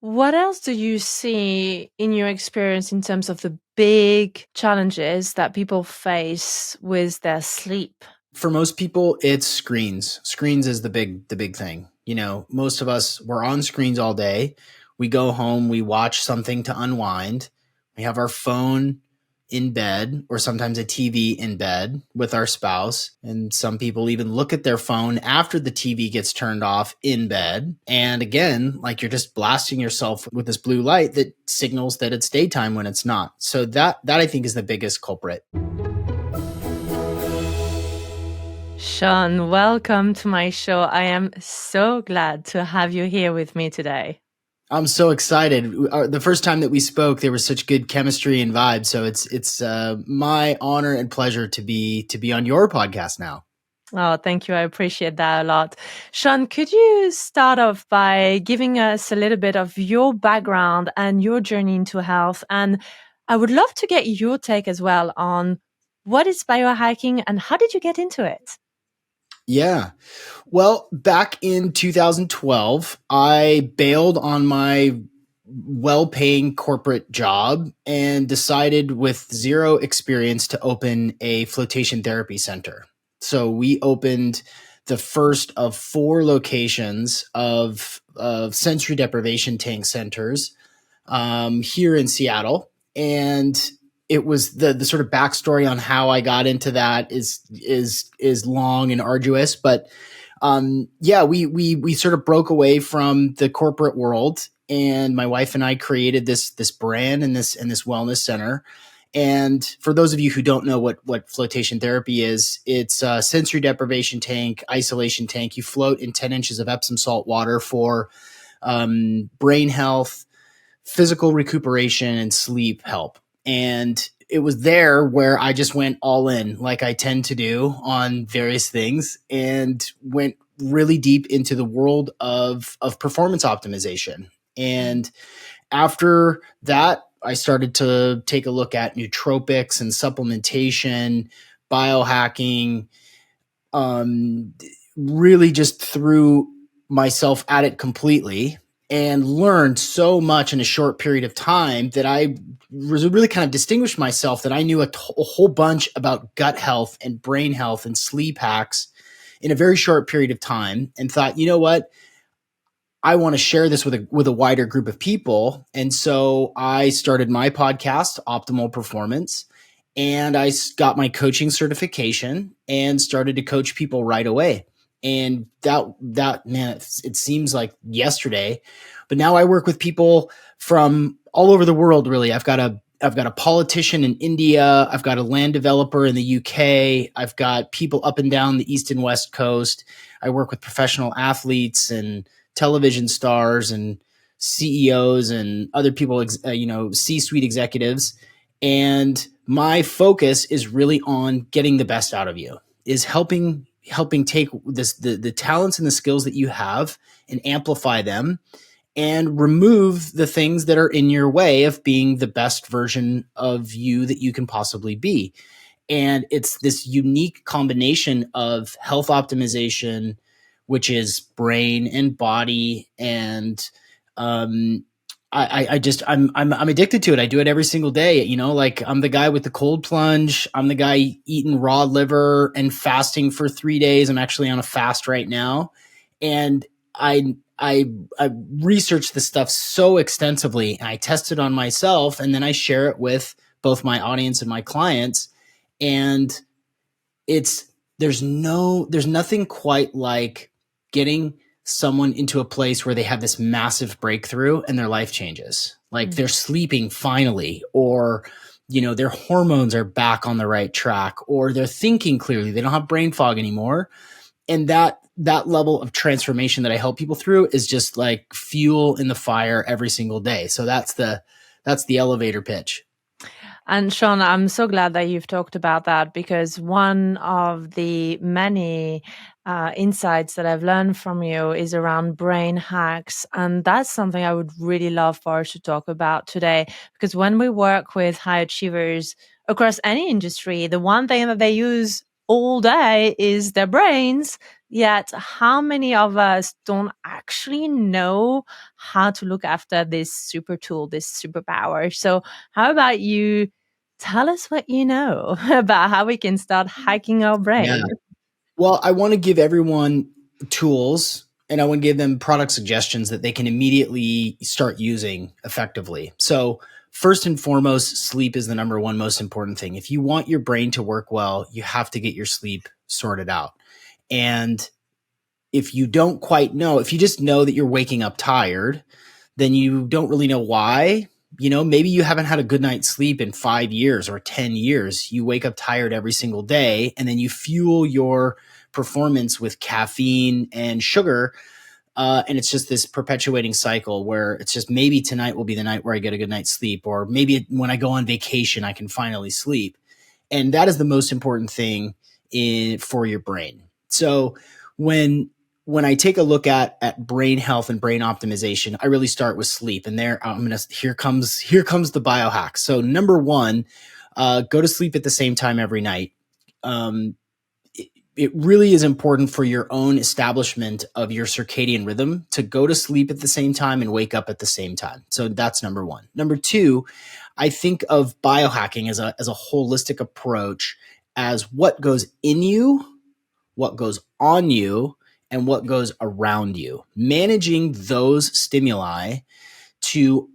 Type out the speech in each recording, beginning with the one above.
What else do you see in your experience in terms of the big challenges that people face with their sleep? For most people, it's screens. Screens is the big thing. Most of us, we're on screens all day. We go home, we watch something to unwind. We have our phone in bed or sometimes a TV in bed with our spouse. And some people even look at their phone after the TV gets turned off in bed. And again, like you're just blasting yourself with this blue light that signals that it's daytime when it's not. So that I think is the biggest culprit. Sean, welcome to my show. I am so glad to have you here with me today. I'm so excited. The first time that we spoke, there was such good chemistry and vibe. So it's my honor and pleasure to be on your podcast now. Oh, thank you. I appreciate that a lot. Sean, could you start off by giving us a little bit of your background and your journey into health? And I would love to get your take as well on what is biohacking and how did you get into it? Yeah. Well, back in 2012, I bailed on my well-paying corporate job and decided with zero experience to open a flotation therapy center. So we opened the first of 4 locations of sensory deprivation tank centers here in Seattle. And it was the sort of backstory on how I got into that is long and arduous, but we sort of broke away from the corporate world, and my wife and I created this brand and this wellness center. And for those of you who don't know what flotation therapy is, it's a sensory deprivation tank, isolation tank. You float in 10 inches of Epsom salt water for brain health, physical recuperation, and sleep help. And it was there where I just went all in, like I tend to do on various things, and went really deep into the world of performance optimization. And after that, I started to take a look at nootropics and supplementation, biohacking, really just threw myself at it completely and learned so much in a short period of time that I was really kind of distinguished myself, that I knew a whole bunch about gut health and brain health and sleep hacks in a very short period of time, and thought, you know what? I want to share this with a wider group of people. And so I started my podcast, Optimal Performance, and I got my coaching certification and started to coach people right away. And that man, it seems like yesterday, but now I work with people from all over the world. Really, I've got a politician in India. I've got a land developer in the UK. I've got people up and down the East and West Coast. I work with professional athletes and television stars and CEOs and other people, C-suite executives. And my focus is really on getting the best out of you, is helping take the talents and the skills that you have and amplify them and remove the things that are in your way of being the best version of you that you can possibly be. And it's this unique combination of health optimization, which is brain and body, and I'm addicted to it. I do it every single day. Like I'm the guy with the cold plunge. I'm the guy eating raw liver and fasting for 3 days. I'm actually on a fast right now. And I researched this stuff so extensively, and I test it on myself, and then I share it with both my audience and my clients. And there's nothing quite like getting someone into a place where they have this massive breakthrough and their life changes. Like they're sleeping finally, or, their hormones are back on the right track, or they're thinking clearly. They don't have brain fog anymore. And that level of transformation that I help people through is just like fuel in the fire every single day. So that's the elevator pitch. And Sean, I'm so glad that you've talked about that, because one of the many insights that I've learned from you is around brain hacks. And that's something I would really love for us to talk about today, because when we work with high achievers across any industry, the one thing that they use all day is their brains. Yet, how many of us don't actually know how to look after this super tool, this superpower? So, how about you tell us what you know about how we can start hacking our Yeah. brain? Well, I want to give everyone tools and I want to give them product suggestions that they can immediately start using effectively. So, first and foremost, sleep is the number one most important thing. If you want your brain to work well, you have to get your sleep sorted out. And if you don't quite know, if you just know that you're waking up tired, then you don't really know why. You know, maybe you haven't had a good night's sleep in 5 years or 10 years. You wake up tired every single day and then you fuel your performance with caffeine and sugar. And it's just this perpetuating cycle where it's just maybe tonight will be the night where I get a good night's sleep, or maybe when I go on vacation, I can finally sleep. And that is the most important thing for your brain. So when I take a look at brain health and brain optimization, I really start with sleep. And there here comes the biohack. So number one, go to sleep at the same time every night. It really is important for your own establishment of your circadian rhythm to go to sleep at the same time and wake up at the same time. So that's number one. Number two, I think of biohacking as a holistic approach, as what goes in you, what goes on you, and what goes around you. Managing those stimuli to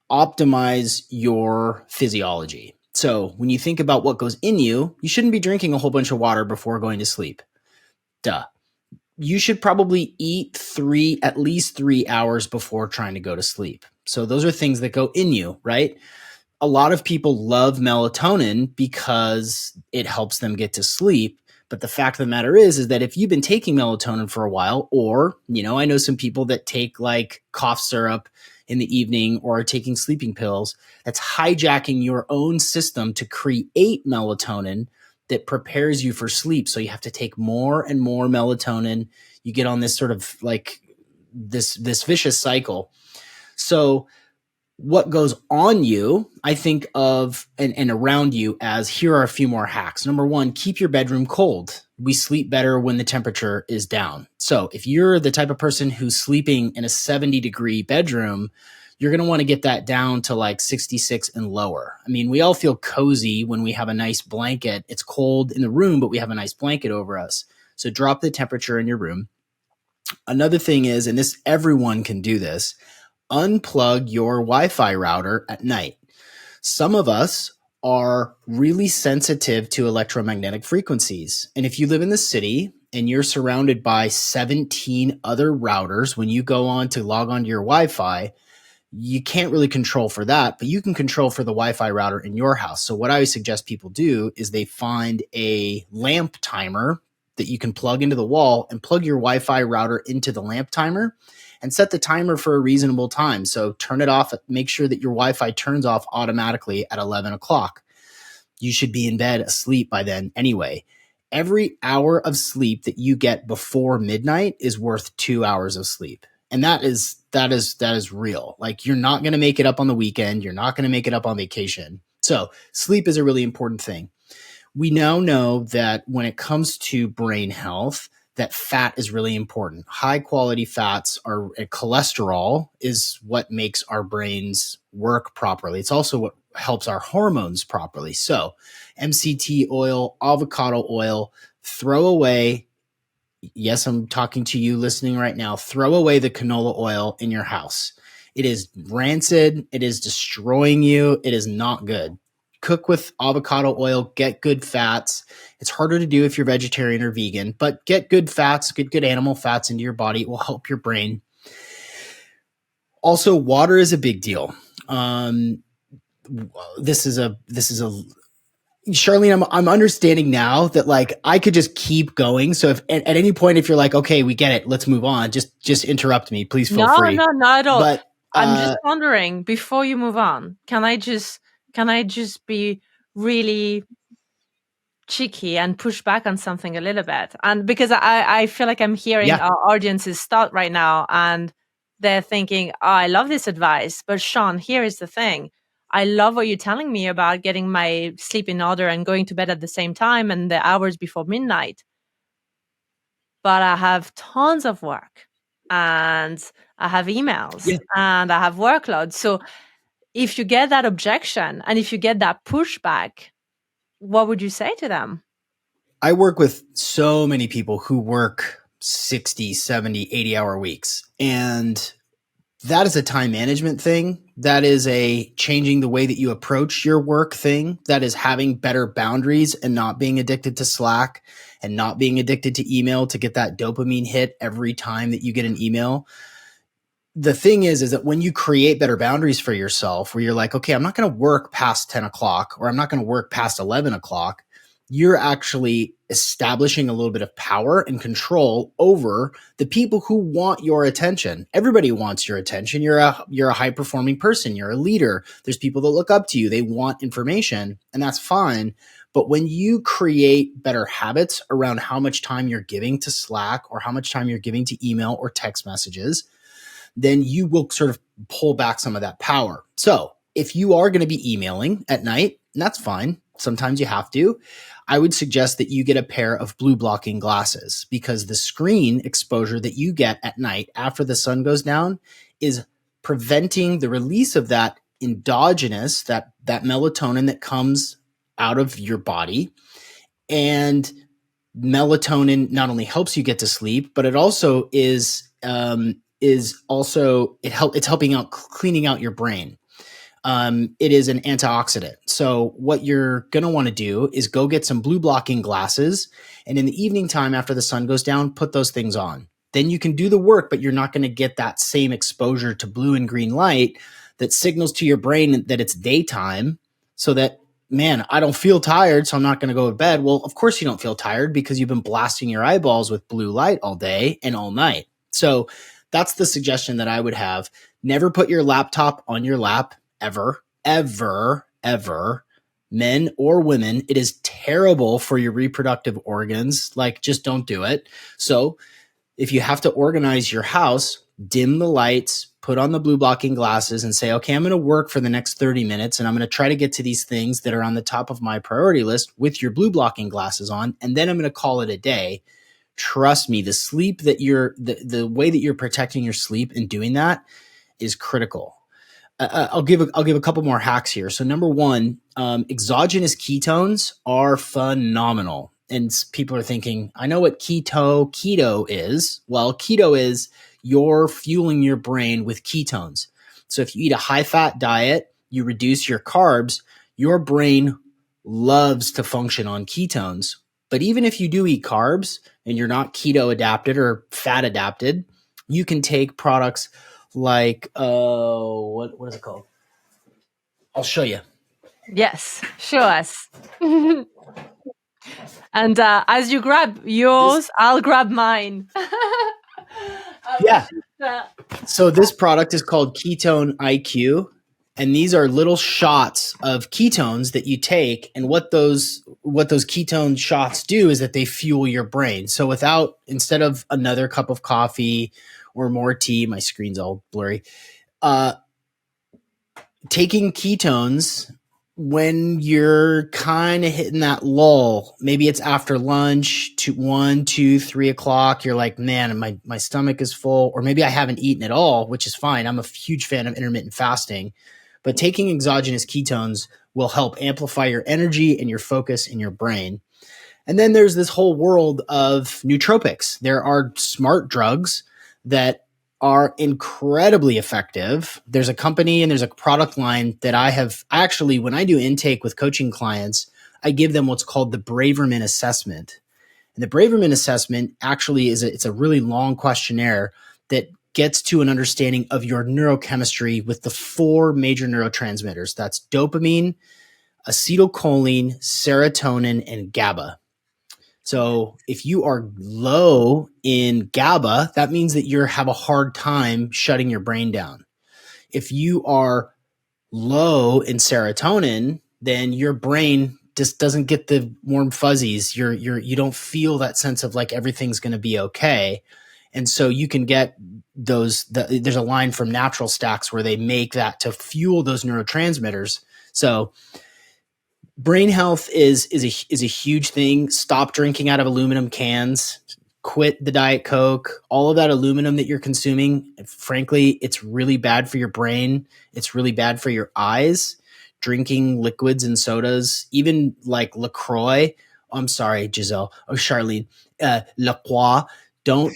optimize your physiology. So when you think about what goes in you, you shouldn't be drinking a whole bunch of water before going to sleep. Duh. You should probably eat at least 3 hours before trying to go to sleep. So those are things that go in you, right? A lot of people love melatonin because it helps them get to sleep. But the fact of the matter is that if you've been taking melatonin for a while, or, I know some people that take like cough syrup in the evening or are taking sleeping pills, that's hijacking your own system to create melatonin that prepares you for sleep. So you have to take more and more melatonin. You get on this sort of like this vicious cycle. So what goes on you, I think of and around you as, here are a few more hacks. Number one, keep your bedroom cold. We sleep better when the temperature is down. So if you're the type of person who's sleeping in a 70-degree bedroom, you're going to want to get that down to like 66 and lower. I mean, we all feel cozy when we have a nice blanket. It's cold in the room, but we have a nice blanket over us. So drop the temperature in your room. Another thing is, and this, everyone can do this, unplug your Wi-Fi router at night. Some of us are really sensitive to electromagnetic frequencies. And if you live in the city and you're surrounded by 17 other routers, when you go on to log on to your Wi-Fi, you can't really control for that, but you can control for the Wi-Fi router in your house. So what I always suggest people do is they find a lamp timer that you can plug into the wall and plug your Wi-Fi router into the lamp timer and set the timer for a reasonable time. So turn it off, make sure that your Wi-Fi turns off automatically at 11 o'clock. You should be in bed asleep by then anyway. Every hour of sleep that you get before midnight is worth 2 hours of sleep. And that is real. Like, you're not going to make it up on the weekend. You're not going to make it up on vacation. So sleep is a really important thing. We now know that when it comes to brain health, that fat is really important. High quality fats cholesterol is what makes our brains work properly. It's also what helps our hormones properly. So MCT oil, avocado oil, throw away. Yes, I'm talking to you listening right now. Throw away the canola oil in your house. It is rancid. It is destroying you. It is not good. Cook with avocado oil, get good fats. It's harder to do if you're vegetarian or vegan, but get good fats, get good animal fats into your body. It will help your brain. Also, water is a big deal. This is a Charlene, I'm understanding now that like I could just keep going. So if at any point, if you're like, okay, we get it, let's move on, just interrupt me. Please feel free. No, not at all. But I'm just wondering, before you move on, can I just be really cheeky and push back on something a little bit? And because I feel like I'm hearing our audience's start right now, and they're thinking, oh, I love this advice, but Sean, here is the thing. I love what you're telling me about getting my sleep in order and going to bed at the same time and the hours before midnight. But I have tons of work and I have emails Yeah. and I have workload. So if you get that objection and if you get that pushback, what would you say to them? I work with so many people who work 60, 70, 80-hour weeks. And that is a time management thing. That is a changing the way that you approach your work thing. That is having better boundaries and not being addicted to Slack and not being addicted to email to get that dopamine hit every time that you get an email. The thing is that when you create better boundaries for yourself, where you're like, okay, I'm not going to work past 10 o'clock or I'm not going to work past 11 o'clock, you're actually establishing a little bit of power and control over the people who want your attention. Everybody wants your attention. You're a high performing person. You're a leader. There's people that look up to you. They want information, and that's fine. But when you create better habits around how much time you're giving to Slack or how much time you're giving to email or text messages, then you will sort of pull back some of that power. So if you are going to be emailing at night, and that's fine. Sometimes you have to. I would suggest that you get a pair of blue blocking glasses, because the screen exposure that you get at night after the sun goes down is preventing the release of that endogenous, that melatonin that comes out of your body. And melatonin not only helps you get to sleep, but it also it's helping out cleaning out your brain. It is an antioxidant. So what you're going to want to do is go get some blue blocking glasses. And in the evening time after the sun goes down, put those things on. Then you can do the work, but you're not going to get that same exposure to blue and green light that signals to your brain that it's daytime, so that, man, I don't feel tired, so I'm not going to go to bed. Well, of course you don't feel tired, because you've been blasting your eyeballs with blue light all day and all night. So that's the suggestion that I would have. Never put your laptop on your lap, ever, ever, ever. Men or women, it is terrible for your reproductive organs. Like, just don't do it. So if you have to organize your house, dim the lights, put on the blue blocking glasses and say, okay, I'm going to work for the next 30 minutes and I'm going to try to get to these things that are on the top of my priority list with your blue blocking glasses on. And then I'm going to call it a day. Trust me, the sleep that the way that you're protecting your sleep and doing that is critical. I'll give a couple more hacks here. So number one, exogenous ketones are phenomenal. And people are thinking, I know what keto is. Well, keto is you're fueling your brain with ketones. So if you eat a high fat diet, you reduce your carbs, your brain loves to function on ketones. But even if you do eat carbs and you're not keto adapted or fat adapted, you can take products like, what is it called? I'll show you. Yes, show us. And as you grab yours, I'll grab mine. Yeah. So this product is called Ketone IQ, and these are little shots of ketones that you take. And what those ketone shots do is that they fuel your brain. So instead of another cup of coffee or more tea, my screen's all blurry, taking ketones when you're kind of hitting that lull, maybe it's after lunch to 1, 2, 3 o'clock. You're like, man, my stomach is full, or maybe I haven't eaten at all, which is fine. I'm a huge fan of intermittent fasting, but taking exogenous ketones will help amplify your energy and your focus in your brain. And then there's this whole world of nootropics. There are smart drugs that are incredibly effective. There's a company and there's a product line that actually, when I do intake with coaching clients, I give them what's called the Braverman assessment. And the Braverman assessment actually it's a really long questionnaire that gets to an understanding of your neurochemistry with the 4 major neurotransmitters. That's dopamine, acetylcholine, serotonin, and GABA. So if you are low in GABA, that means that you have a hard time shutting your brain down. If you are low in serotonin, then your brain just doesn't get the warm fuzzies. You don't feel that sense of like everything's going to be okay. And so you can get there's a line from Natural Stacks where they make that to fuel those neurotransmitters. So brain health is a huge thing. Stop drinking out of aluminum cans. Quit the Diet Coke. All of that aluminum that you're consuming, frankly, it's really bad for your brain. It's really bad for your eyes. Drinking liquids and sodas, even like LaCroix. Oh, I'm sorry, Giselle. Oh, Charlene. LaCroix. Don't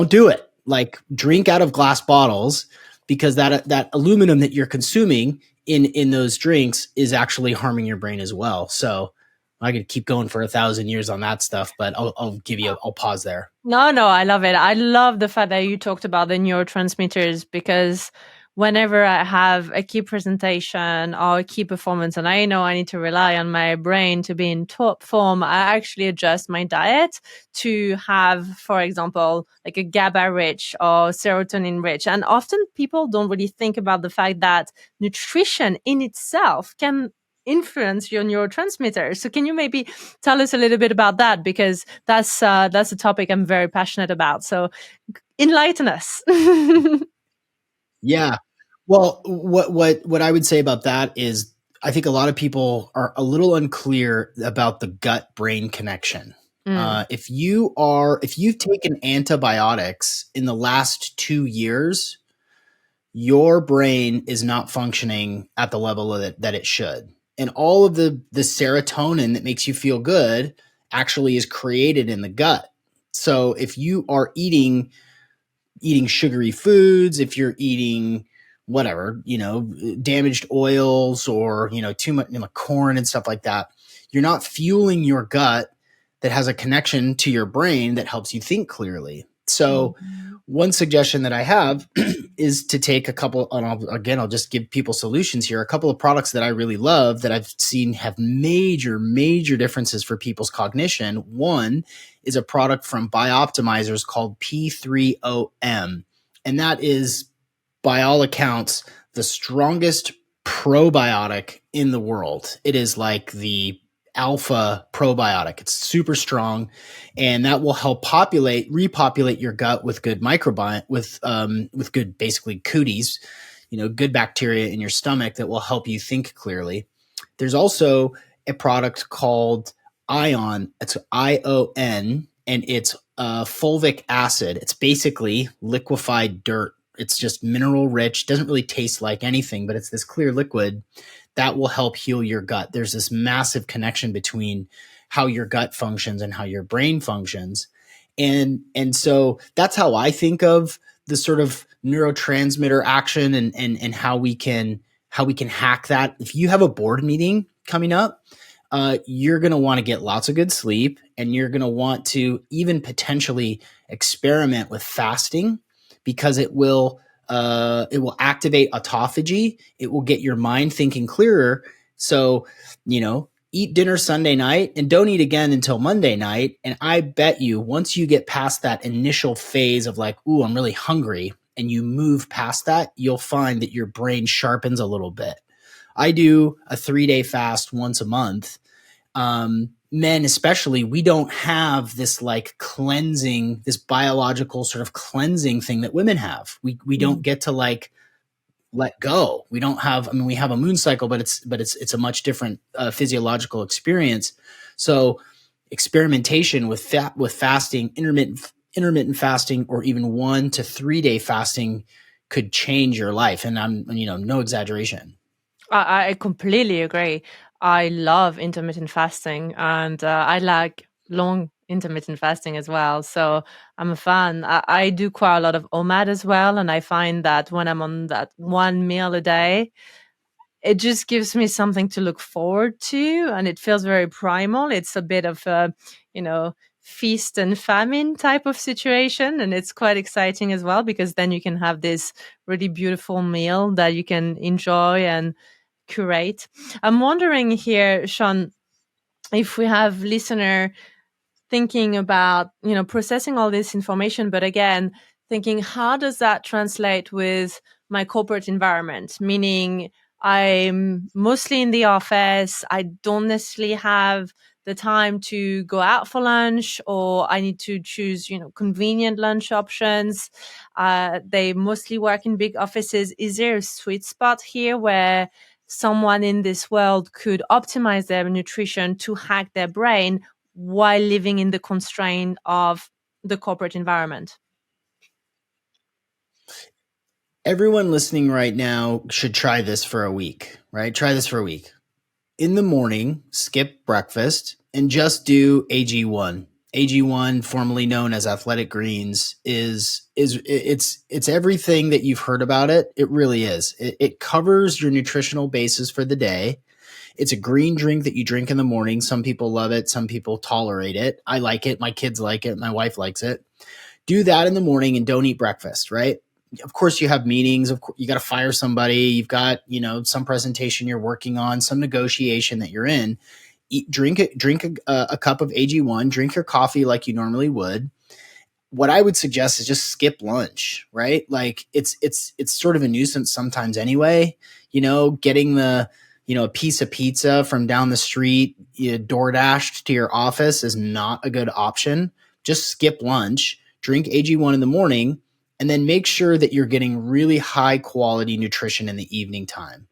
do it. Like, drink out of glass bottles, because that aluminum that you're consuming in those drinks is actually harming your brain as well. So I could keep going for 1,000 years on that stuff, but I'll pause there. No, I love it. I love the fact that you talked about the neurotransmitters, because whenever I have a key presentation or a key performance and I know I need to rely on my brain to be in top form, I actually adjust my diet to have, for example, like a GABA rich or serotonin rich. And often people don't really think about the fact that nutrition in itself can influence your neurotransmitters. So can you maybe tell us a little bit about that, because that's a topic I'm very passionate about. So enlighten us. Yeah. Well, what I would say about that is, I think a lot of people are a little unclear about the gut brain connection. Mm. If you've taken antibiotics in the last 2 years, your brain is not functioning at the level that it should. And all of the serotonin that makes you feel good actually is created in the gut. So if you are eating sugary foods, if you're eating whatever, damaged oils, or, too much, corn and stuff like that, you're not fueling your gut that has a connection to your brain that helps you think clearly. So one suggestion that I have is to take a couple, and I'll just give people solutions here. A couple of products that I really love that I've seen have major, major differences for people's cognition. One is a product from Bioptimizers called P3OM. And that is, by all accounts, the strongest probiotic in the world. It is like the alpha probiotic. It's super strong, and that will help repopulate your gut with good microbiome, with good, basically, cooties, good bacteria in your stomach that will help you think clearly. There's also a product called Ion. It's ION, and it's fulvic acid. It's basically liquefied dirt. It's just mineral rich, doesn't really taste like anything, but it's this clear liquid that will help heal your gut. There's this massive connection between how your gut functions and how your brain functions. And so that's how I think of the sort of neurotransmitter action, and how we can hack that. If you have a board meeting coming up, you're going to want to get lots of good sleep, and you're going to want to even potentially experiment with fasting, because it will activate autophagy. It will get your mind thinking clearer. So, eat dinner Sunday night and don't eat again until Monday night. And I bet you, once you get past that initial phase of like, ooh, I'm really hungry, and you move past that, you'll find that your brain sharpens a little bit. I do a 3-day fast once a month. Men especially, we don't have this this biological sort of cleansing thing that women have. We don't get to let go. We don't have, we have a moon cycle, but it's a much different physiological experience. So experimentation with fasting, intermittent fasting, or even 1 to 3 day fasting could change your life. And I'm, no exaggeration. I completely agree. I love intermittent fasting, and I like long intermittent fasting as well. So I'm a fan. I do quite a lot of OMAD as well. And I find that when I'm on that one meal a day, it just gives me something to look forward to, and it feels very primal. It's a bit of a, feast and famine type of situation. And it's quite exciting as well, because then you can have this really beautiful meal that you can enjoy and curate. I'm wondering here, Sean, if we have listener thinking about, processing all this information, but again, thinking, how does that translate with my corporate environment? Meaning, I'm mostly in the office. I don't necessarily have the time to go out for lunch, or I need to choose, convenient lunch options. They mostly work in big offices. Is there a sweet spot here where someone in this world could optimize their nutrition to hack their brain while living in the constraint of the corporate environment? Everyone listening right now should try this for a week, right? Try this for a week. In the morning, skip breakfast and just do AG1. AG1, formerly known as Athletic Greens, it's everything that you've heard about it. It really is. It covers your nutritional basis for the day. It's a green drink that you drink in the morning. Some people love it. Some people tolerate it. I like it. My kids like it. My wife likes it. Do that in the morning and don't eat breakfast, right? Of course you have meetings. Of course you got to fire somebody. You've got, some presentation you're working on, some negotiation that you're in. Drink a cup of AG1, drink your coffee like you normally would. What I would suggest is just skip lunch, right? Like it's sort of a nuisance sometimes anyway, getting a piece of pizza from down the street, door dashed to your office is not a good option. Just skip lunch, drink AG1 in the morning, and then make sure that you're getting really high quality nutrition in the evening time.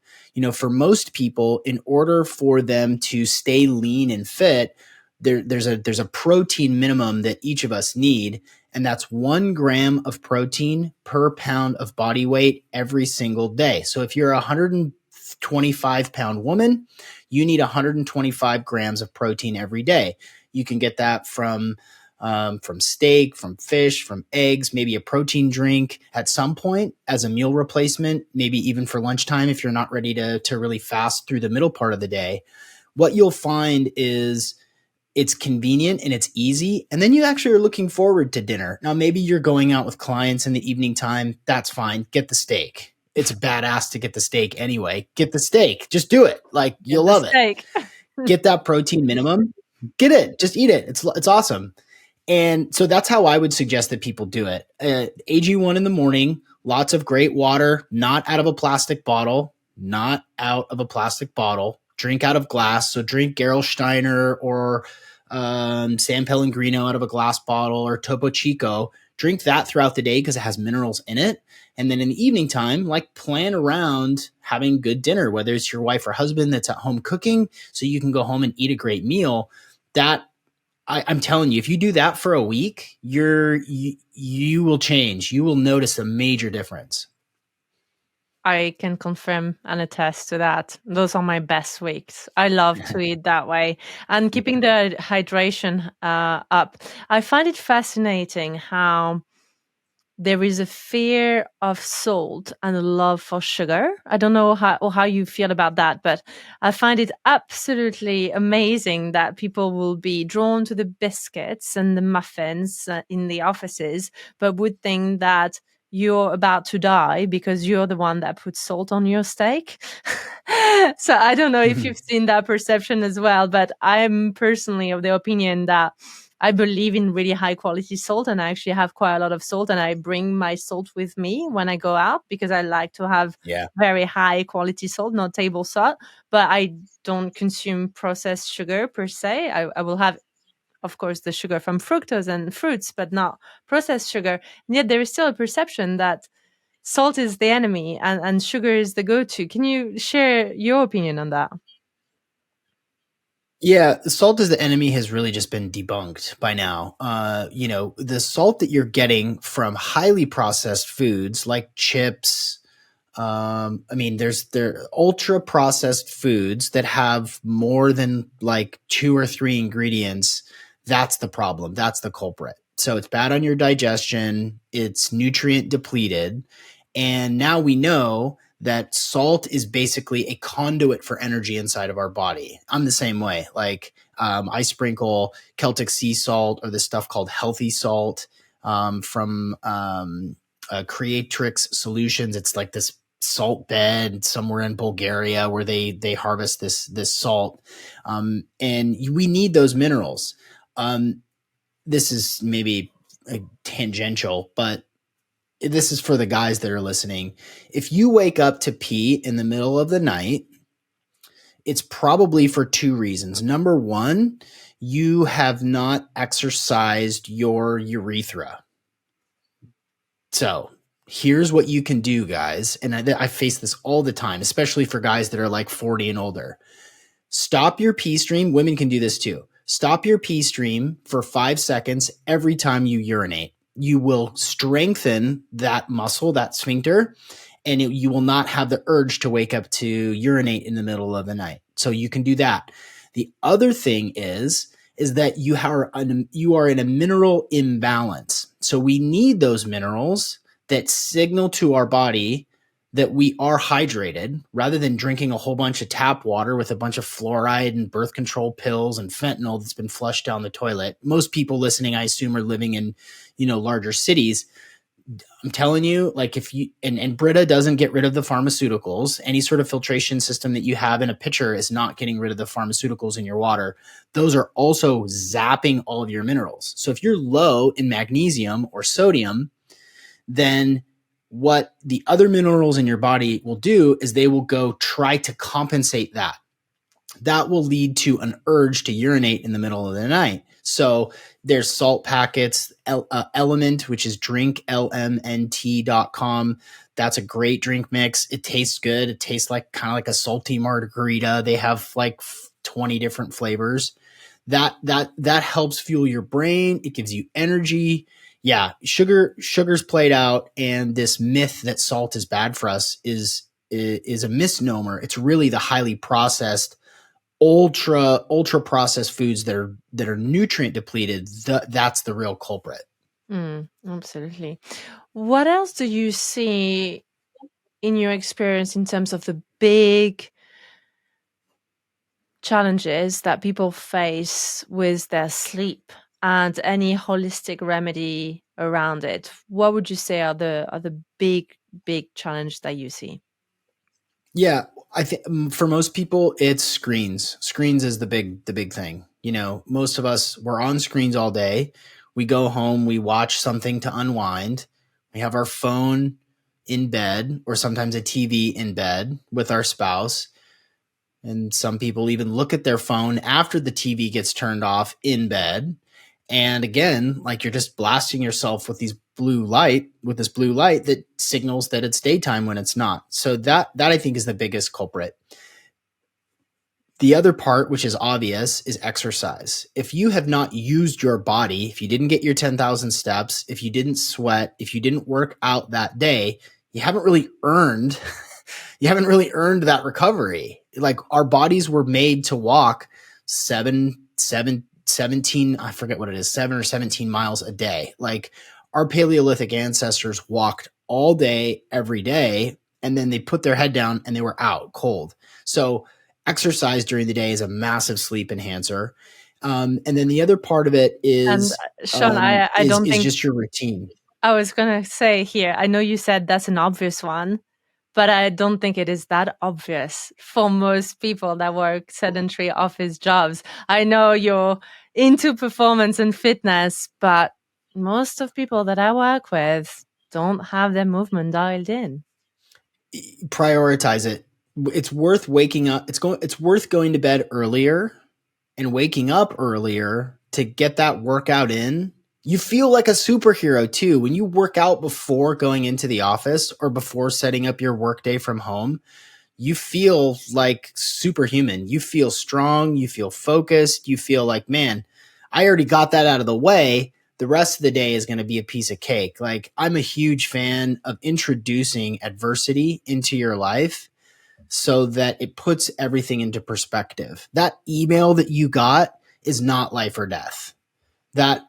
For most people, in order for them to stay lean and fit, there's a protein minimum that each of us need, and that's 1 gram of protein per pound of body weight every single day. So if you're a 125-pound woman, you need 125 grams of protein every day. You can get that from steak, from fish, from eggs, maybe a protein drink at some point as a meal replacement, maybe even for lunchtime if you're not ready to really fast through the middle part of the day. What you'll find is it's convenient and it's easy. And then you actually are looking forward to dinner. Now, maybe you're going out with clients in the evening time. That's fine. Get the steak. It's badass to get the steak anyway. Get the steak. Just do it. Like, Get you'll the love it. steak. Get that protein minimum. Get it. Just eat it. It's awesome. And so that's how I would suggest that people do it. AG1 in the morning, lots of great water, not out of a plastic bottle, drink out of glass. So drink Gerolsteiner or San Pellegrino out of a glass bottle or Topo Chico. Drink that throughout the day because it has minerals in it. And then in the evening time, plan around having good dinner, whether it's your wife or husband that's at home cooking so you can go home and eat a great meal. I'm telling you, if you do that for a week, you will change. You will notice a major difference. I can confirm and attest to that. Those are my best weeks. I love to eat that way. And keeping the hydration up. I find it fascinating how there is a fear of salt and a love for sugar. I don't know how you feel about that, but I find it absolutely amazing that people will be drawn to the biscuits and the muffins in the offices, but would think that you're about to die because you're the one that puts salt on your steak. So I don't know if you've seen that perception as well, but I'm personally of the opinion that I believe in really high quality salt, and I actually have quite a lot of salt, and I bring my salt with me when I go out because I like to have Yeah. very high quality salt, not table salt. But I don't consume processed sugar per se. I will have, of course, the sugar from fructose and fruits, but not processed sugar. And yet there is still a perception that salt is the enemy and sugar is the go-to. Can you share your opinion on that? Yeah, salt is the enemy has really just been debunked by now. The salt that you're getting from highly processed foods like chips. There ultra processed foods that have more than like 2 or 3 ingredients. That's the problem. That's the culprit. So it's bad on your digestion. It's nutrient depleted. And now we know that salt is basically a conduit for energy inside of our body. I'm the same way. I sprinkle Celtic sea salt or this stuff called healthy salt from Creatrix Solutions. It's like this salt bed somewhere in Bulgaria where they harvest this salt, and we need those minerals. This is maybe tangential, but this is for the guys that are listening. If you wake up to pee in the middle of the night, it's probably for two reasons. Number one, you have not exercised your urethra. So here's what you can do, guys. And I face this all the time, especially for guys that are like 40 and older. Stop your pee stream. Women can do this too. Stop your pee stream for 5 seconds every time you urinate. You will strengthen that muscle, that sphincter, and you will not have the urge to wake up to urinate in the middle of the night. So you can do that. The other thing is that you are in a mineral imbalance. So we need those minerals that signal to our body that we are hydrated, rather than drinking a whole bunch of tap water with a bunch of fluoride and birth control pills and fentanyl that's been flushed down the toilet. Most people listening, I assume, are living in, larger cities. I'm telling you, like, if you, and Brita doesn't get rid of the pharmaceuticals. Any sort of filtration system that you have in a pitcher is not getting rid of the pharmaceuticals in your water. Those are also zapping all of your minerals. So if you're low in magnesium or sodium, then what the other minerals in your body will do is they will go try to compensate that. That will lead to an urge to urinate in the middle of the night. So there's salt packets, Element, which is drinklmnt.com. That's a great drink mix. It tastes good. It tastes like kind of like a salty margarita. They have like 20 different flavors. That helps fuel your brain. It gives you energy. Yeah, sugar's played out, and this myth that salt is bad for us is a misnomer. It's really the highly processed, ultra processed foods that are nutrient depleted. That's the real culprit. Absolutely. What else do you see in your experience in terms of the big challenges that people face with their sleep and any holistic remedy around it? What would you say are the big challenge that you see? Yeah, I think for most people, it's screens. Screens is the big thing. Most of us, we're on screens all day. We go home, we watch something to unwind. We have our phone in bed, or sometimes a TV in bed with our spouse. And some people even look at their phone after the TV gets turned off in bed. And again, like, you're just blasting yourself with this blue light that signals that it's daytime when it's not. So that I think is the biggest culprit. The other part, which is obvious, is exercise. If you have not used your body, if you didn't get your 10,000 steps, if you didn't sweat, if you didn't work out that day, you haven't really earned that recovery. Like, our bodies were made to walk 17, I forget what it is, 7 or 17 miles a day. Like, our Paleolithic ancestors walked all day, every day, and then they put their head down and they were out cold. So exercise during the day is a massive sleep enhancer. And then the other part of it is, Sean, I don't think just your routine. I was going to say here, I know you said that's an obvious one, but I don't think it is that obvious for most people that work sedentary office jobs. I know you're into performance and fitness, but most of people that I work with don't have their movement dialed in. Prioritize it. It's worth waking up. It's worth going to bed earlier and waking up earlier to get that workout in. You feel like a superhero too when you work out before going into the office or before setting up your workday from home. You feel like superhuman. You feel strong. You feel focused. You feel like, man, I already got that out of the way. The rest of the day is going to be a piece of cake. Like, I'm a huge fan of introducing adversity into your life so that it puts everything into perspective. That email that you got is not life or death. That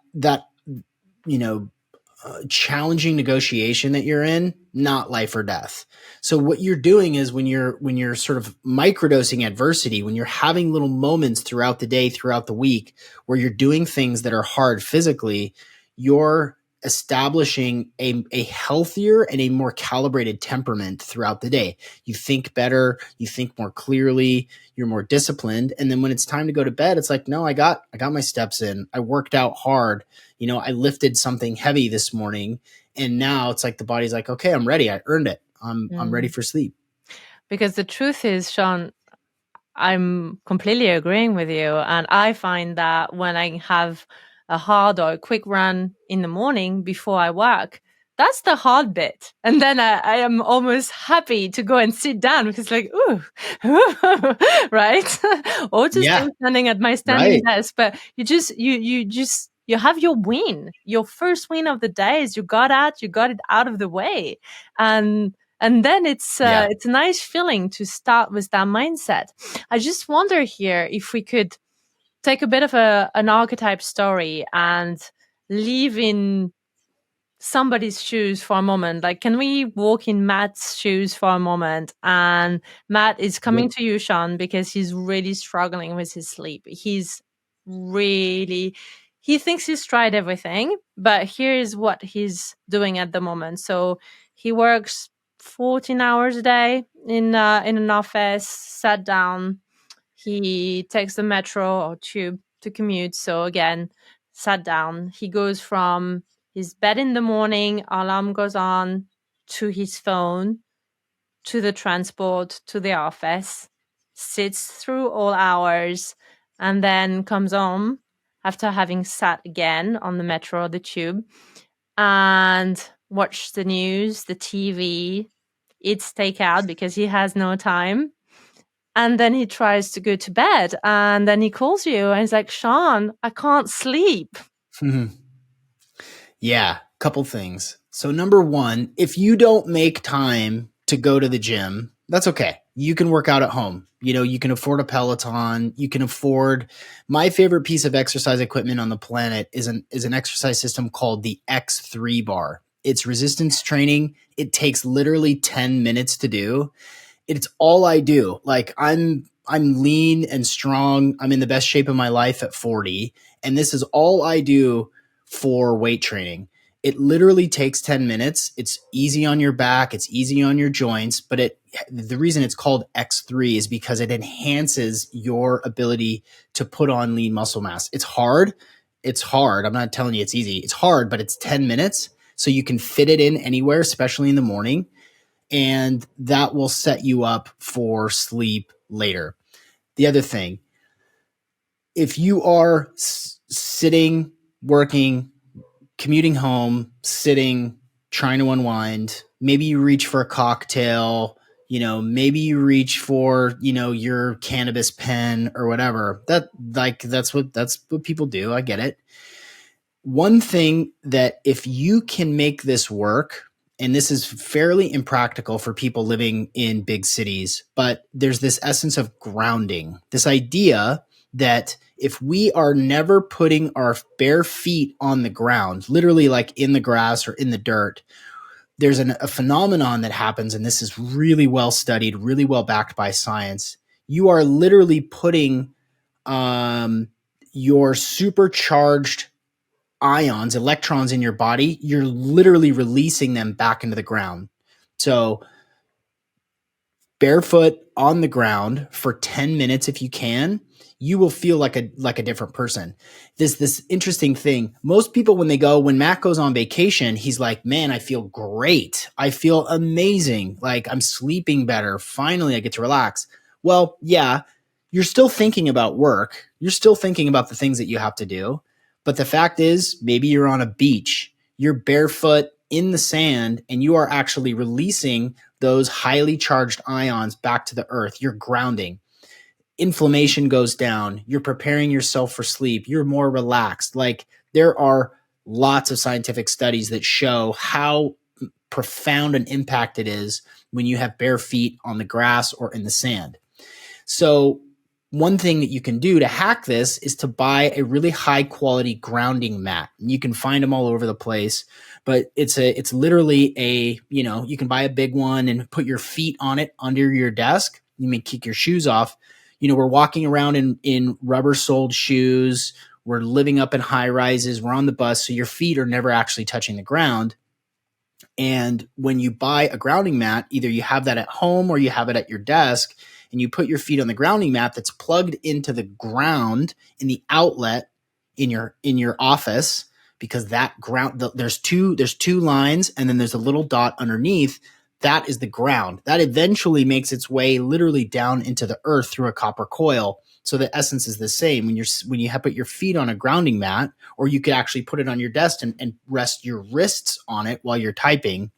challenging negotiation that you're in, not life or death. So what you're doing is, when you're sort of microdosing adversity, when you're having little moments throughout the day, throughout the week, where you're doing things that are hard physically, you're establishing a healthier and a more calibrated temperament throughout the day. You think better, you think more clearly, you're more disciplined. And then when it's time to go to bed, it's like, no, I got my steps in. I worked out hard. I lifted something heavy this morning, And now it's like the body's like, okay, I'm ready. I earned it. I'm ready Mm. for sleep. Because the truth is, Sean, I'm completely agreeing with you. And I find that when I have a hard or a quick run in the morning before I work, that's the hard bit. And then I am almost happy to go and sit down because like, ooh, right? Or to Yeah, stay standing at my standing right. desk. But you have your win. Your first win of the day is you got it out of the way. And then Yeah. it's a nice feeling to start with that mindset. I just wonder here if we could take a bit of an archetype story and live in somebody's shoes for a moment. Like, can we walk in Matt's shoes for a moment? And Matt is coming Yep. to you, Sean, because he's really struggling with his sleep. Really, he thinks he's tried everything, but here's what he's doing at the moment. So he works 14 hours a day in an office, sat down. He takes the metro or tube to commute. So again, sat down. He goes from his bed in the morning, alarm goes on, to his phone, to the transport, to the office, sits through all hours, and then comes home after having sat again on the metro or the tube and watch the news, the TV, eats takeout because he has no time, and then he tries to go to bed. And then he calls you and he's like, Sean, I can't sleep. Yeah, couple things. So number one, if you don't make time to go to the gym, that's okay. You can work out at home. You know, you can afford a Peloton. You can afford my favorite piece of exercise equipment on the planet is an exercise system called the X3 bar. It's resistance training. It takes literally 10 minutes to do. It's all I do. Like I'm lean and strong. I'm in the best shape of my life at 40, and this is all I do for weight training. It literally takes 10 minutes. It's easy on your back, it's easy on your joints, but the reason it's called X3 is because it enhances your ability to put on lean muscle mass. It's hard. It's hard. I'm not telling you it's easy. It's hard, but it's 10 minutes so you can fit it in anywhere, especially in the morning, and that will set you up for sleep later. The other thing, if you are sitting, working, commuting home, sitting, trying to unwind, maybe you reach for a cocktail, maybe you reach for, your cannabis pen or whatever. That's what people do. I get it. One thing that if you can make this work, and this is fairly impractical for people living in big cities, but there's this essence of grounding, this idea that if we are never putting our bare feet on the ground, literally like in the grass or in the dirt, there's a phenomenon that happens, and this is really well studied, really well backed by science. You are literally putting your supercharged ions, electrons in your body, you're literally releasing them back into the ground. So barefoot on the ground for 10 minutes if you can, you will feel like a different person. This interesting thing. Most people when Matt goes on vacation, he's like, "Man, I feel great. I feel amazing. Like I'm sleeping better. Finally I get to relax." Well, yeah, you're still thinking about work. You're still thinking about the things that you have to do. But the fact is, maybe you're on a beach, you're barefoot in the sand, and you are actually releasing those highly charged ions back to the earth. You're grounding. Inflammation goes down. You're preparing yourself for sleep. You're more relaxed. Like there are lots of scientific studies that show how profound an impact it is when you have bare feet on the grass or in the sand. So one thing that you can do to hack this is to buy a really high quality grounding mat. You can find them all over the place, but it's literally you can buy a big one and put your feet on it under your desk. You may kick your shoes off. We're walking around in rubber soled shoes. We're living up in high rises. We're on the bus. So your feet are never actually touching the ground. And when you buy a grounding mat, either you have that at home or you have it at your desk, and you put your feet on the grounding mat that's plugged into the ground in the outlet in your office, because that ground, there's two lines, and then there's a little dot underneath. That is the ground. That eventually makes its way literally down into the earth through a copper coil. So the essence is the same. When you have put your feet on a grounding mat, or you could actually put it on your desk and rest your wrists on it while you're typing,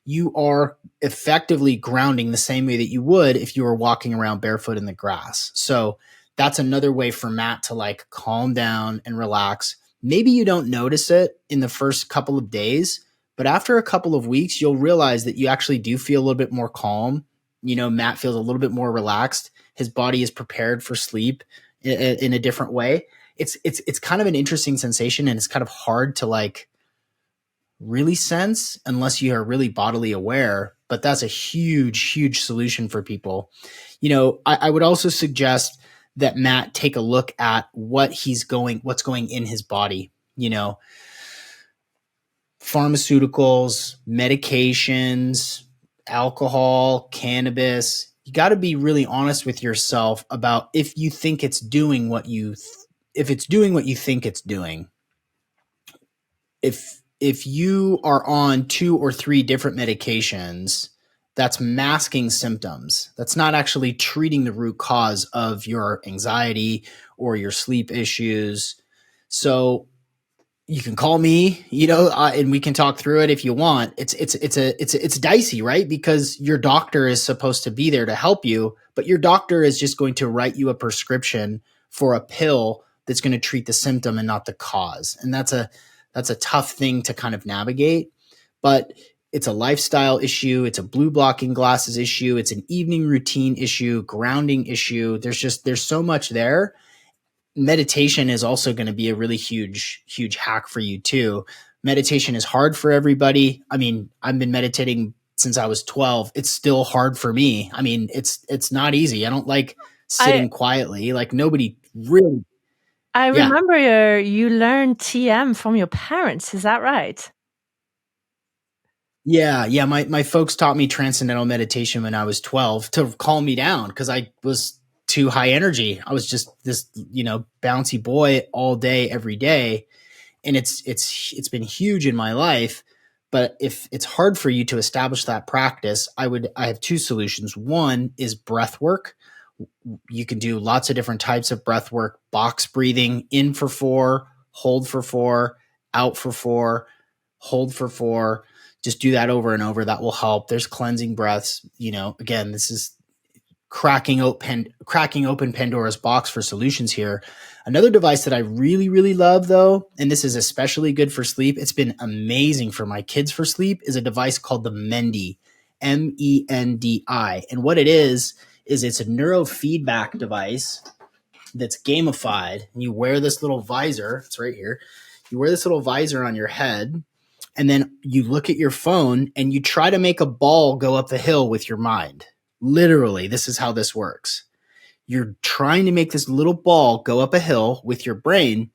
you are effectively grounding the same way that you would if you were walking around barefoot in the grass. So that's another way for Matt to like calm down and relax. Maybe you don't notice it in the first couple of days, but after a couple of weeks, you'll realize that you actually do feel a little bit more calm. Matt feels a little bit more relaxed. His body is prepared for sleep in a different way. It's kind of an interesting sensation, and it's kind of hard to like really sense unless you are really bodily aware, but that's a huge solution for people. I would also suggest that Matt take a look at what's going in his body. Pharmaceuticals, medications, alcohol, cannabis. You got to be really honest with yourself about if you think it's doing what you think it's doing. If you are on 2 or 3 different medications, that's masking symptoms. That's not actually treating the root cause of your anxiety or your sleep issues. So you can call me, and we can talk through it if you want. It's dicey, right? Because your doctor is supposed to be there to help you, but your doctor is just going to write you a prescription for a pill that's going to treat the symptom and not the cause. And that's a tough thing to kind of navigate, but it's a lifestyle issue. It's a blue blocking glasses issue. It's an evening routine issue, grounding issue. There's so much there. Meditation is also going to be a really huge hack for you too. Meditation is hard for everybody. I mean, I've been meditating since I was 12. It's still hard for me. I mean, it's not easy. I don't like sitting quietly. Like nobody really. I remember you learned TM from your parents. Is that right? Yeah. My folks taught me transcendental meditation when I was 12 to calm me down because I was too high energy. I was just this, bouncy boy all day, every day. And it's been huge in my life. But if it's hard for you to establish that practice, I have 2 solutions. One is breath work. You can do lots of different types of breath work, box breathing, in for 4, hold for 4, out for 4, hold for 4. Just do that over and over. That will help. There's cleansing breaths. Again, this is cracking open Pandora's box for solutions here. Another device that I really, really love though, and this is especially good for sleep, it's been amazing for my kids for sleep, is a device called the Mendi, Mendi. And what it is it's a neurofeedback device that's gamified. And you wear this little visor. It's right here. You wear this little visor on your head, and then you look at your phone and you try to make a ball go up the hill with your mind. Literally, this is how this works. You're trying to make this little ball go up a hill with your brain.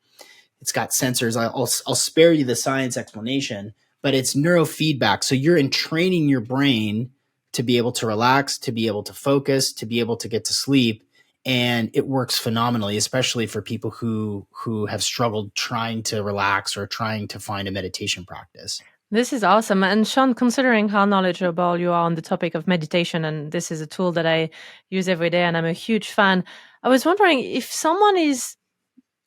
It's got sensors. I'll spare you the science explanation, but it's neurofeedback. So you're entraining your brain to be able to relax, to be able to focus, to be able to get to sleep. And it works phenomenally, especially for people who have struggled trying to relax or trying to find a meditation practice. This is awesome. And Sean, considering how knowledgeable you are on the topic of meditation, and this is a tool that I use every day and I'm a huge fan, I was wondering if someone is